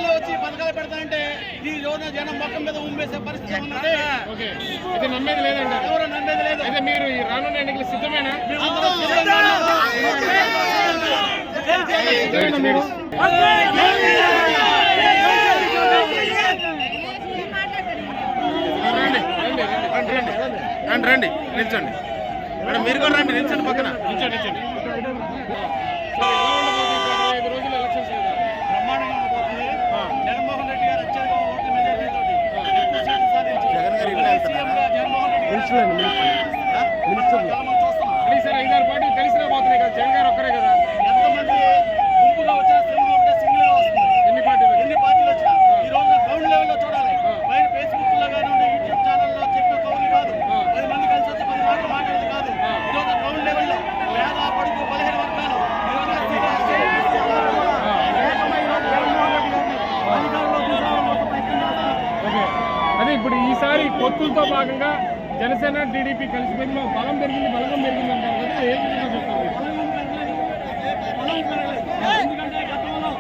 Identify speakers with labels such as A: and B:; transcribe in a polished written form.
A: MLA వచ్చి పథకాలు పెడతానంటే ఈ రోజున జనం మొత్తం మీద ఉమ్మేసే పరిస్థితి ఉన్నది.
B: అయితే నమ్మేది లేదండి,
A: ఎవరు నమ్మేది లేదు.
B: అయితే మీరు ఈ రానున్న ఎన్నికలు సిద్ధమేనా? మీరు రండి రండి నిల్చోండి మేడం, మీరు కూడా రండి, నిల్చోండి పక్కన నిల్చోండి నిల్చోండి.
A: బ్రహ్మాండంగా ఉండబోతుంది. జగన్మోహన్ రెడ్డి గారు అత్యధిక ఓట్ల మెజారిటీతో ఎక్కువ సీట్లు సాధించి సీఎంగా జగన్మోహన్ రెడ్డి గారు
B: సార్ 5-6 పార్టీలు కలిసి రాబోతున్నాయి కదా, జగన్ గారు ఒక్కరే కదా.
A: ఎంతమంది గుంపుగా వచ్చినా సింగిల్ ఉంటే సింగిల్ గా వస్తుంది.
B: ఎన్ని పార్టీలు
A: వచ్చినా ఈ రోజున గ్రౌండ్ లెవెల్లో చూడాలి. పైన ఫేస్బుక్ లో కానీ యూట్యూబ్ ఛానల్లో చెప్పే కౌలు కాదు, 10 మంది కలిసి వచ్చి 10 మాటలు మాట్లాడేది కాదు. ఈ రోజు గ్రౌండ్ లెవెల్లో పేద పడుకు 15 వర్గాలు
B: అదే ఇప్పుడు ఈసారి పొత్తులతో భాగంగా జనసేన టీడీపీ కలిసిపోయింది, బలం పెరిగింది, బలగం పెరిగింది అంటారు కదా, ఏ విధంగా చూస్తారు?
A: ఎందుకంటే గతంలో